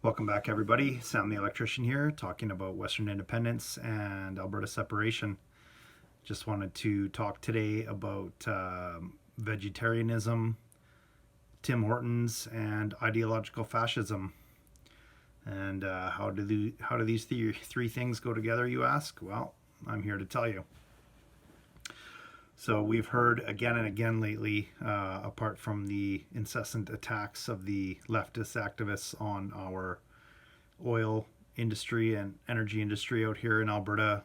Welcome back, everybody. Sam the Electrician here, talking about Western independence and Alberta separation. Just wanted to talk today about vegetarianism, Tim Hortons, and ideological fascism. And how do these three things go together, you ask? Well, I'm here to tell you. So we've heard again and again lately, apart from the incessant attacks of the leftist activists on our oil industry and energy industry out here in Alberta,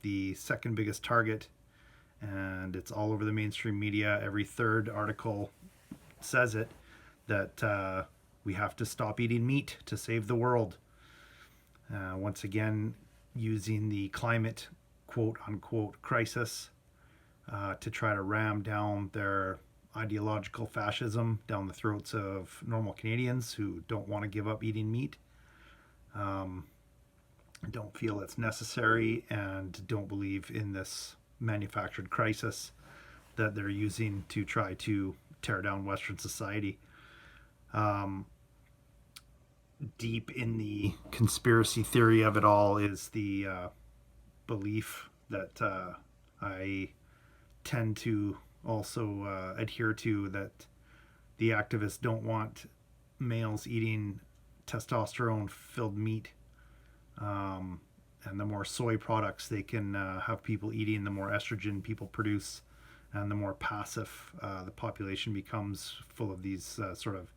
the second biggest target, and it's all over the mainstream media. Every third article says it, that we have to stop eating meat to save the world. Once again, using the climate quote unquote crisis to try to ram down their ideological fascism down the throats of normal Canadians who don't want to give up eating meat, don't feel it's necessary, and don't believe in this manufactured crisis that they're using to try to tear down Western society. Deep in the conspiracy theory of it all is the belief that I tend to also adhere to, that the activists don't want males eating testosterone filled meat, and the more soy products they can have people eating, the more estrogen people produce, and the more passive the population becomes, full of these sort of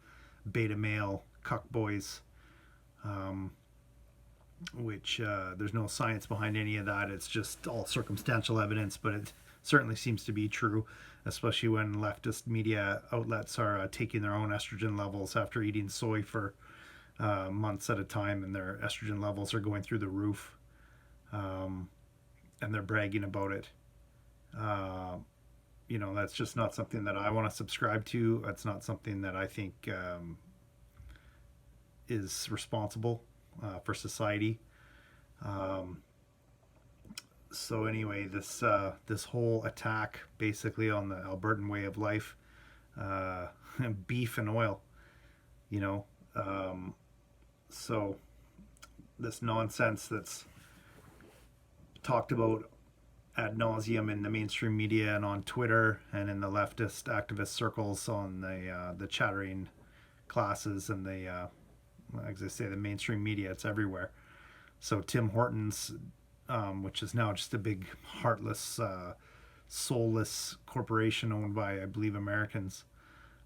beta male cuck boys, which there's no science behind any of that. It's just all circumstantial evidence, but it certainly seems to be true, especially when leftist media outlets are taking their own estrogen levels after eating soy for months at a time, and their estrogen levels are going through the roof, and they're bragging about it. That's just not something that I want to subscribe to. That's not something that I think is responsible for society. So anyway, this whole attack basically on the Albertan way of life, beef and oil, so this nonsense that's talked about ad nauseum in the mainstream media and on Twitter and in the leftist activist circles on the chattering classes and as I say, the mainstream media, it's everywhere. So Tim Hortons, which is now just a big heartless, soulless corporation owned by, I believe, Americans,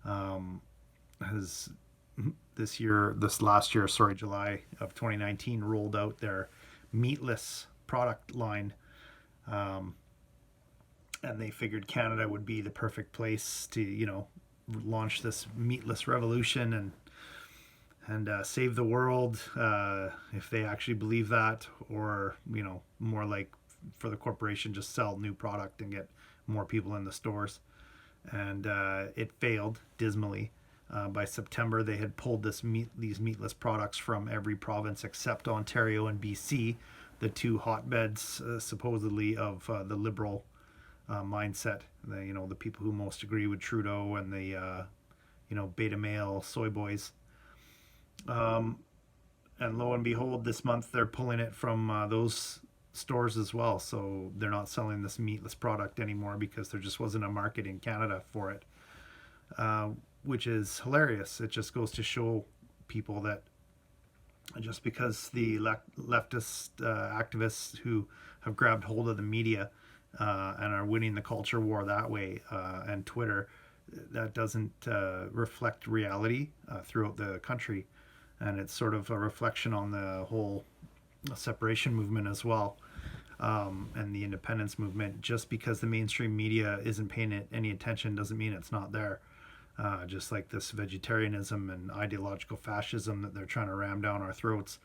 has last year, July of 2019, rolled out their meatless product line, and they figured Canada would be the perfect place to launch this meatless revolution and save the world, if they actually believe that, or more like for the corporation just sell new product and get more people in the stores. And it failed dismally. By September, they had pulled these meatless products from every province except Ontario and BC, the two hotbeds supposedly of the liberal mindset. The people who most agree with Trudeau and the beta male soy boys. And lo and behold, this month they're pulling it from those stores as well. So they're not selling this meatless product anymore because there just wasn't a market in Canada for it, which is hilarious. It just goes to show people that just because the leftist activists who have grabbed hold of the media and are winning the culture war that way, and Twitter, that doesn't reflect reality throughout the country. And it's sort of a reflection on the whole separation movement as well, and the independence movement. Just because the mainstream media isn't paying it any attention doesn't mean it's not there. Just like this vegetarianism and ideological fascism that they're trying to ram down our throats.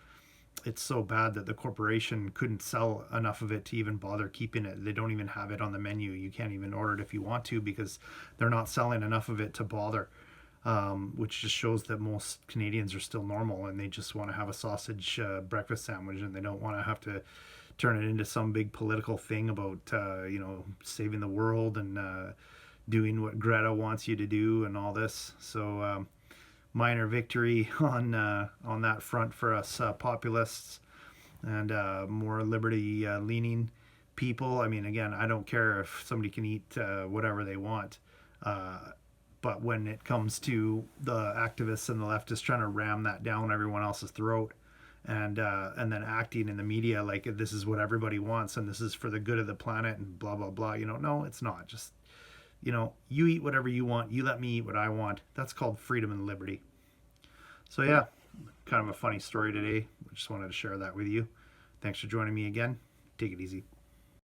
It's so bad that the corporation couldn't sell enough of it to even bother keeping it. They don't even have it on the menu. You can't even order it if you want to, because they're not selling enough of it to bother. Which just shows that most Canadians are still normal, and they just want to have a sausage breakfast sandwich, and they don't want to have to turn it into some big political thing about saving the world and doing what Greta wants you to do and all this. So minor victory on that front for us populists and more liberty leaning people. I mean, again, I don't care if somebody can eat whatever they want. But when it comes to the activists and the leftists trying to ram that down everyone else's throat, and then acting in the media like this is what everybody wants and this is for the good of the planet and blah blah blah, no, it's not. Just, you eat whatever you want, you let me eat what I want. That's called freedom and liberty. So yeah, kind of a funny story today. I just wanted to share that with you. Thanks for joining me again. Take it easy.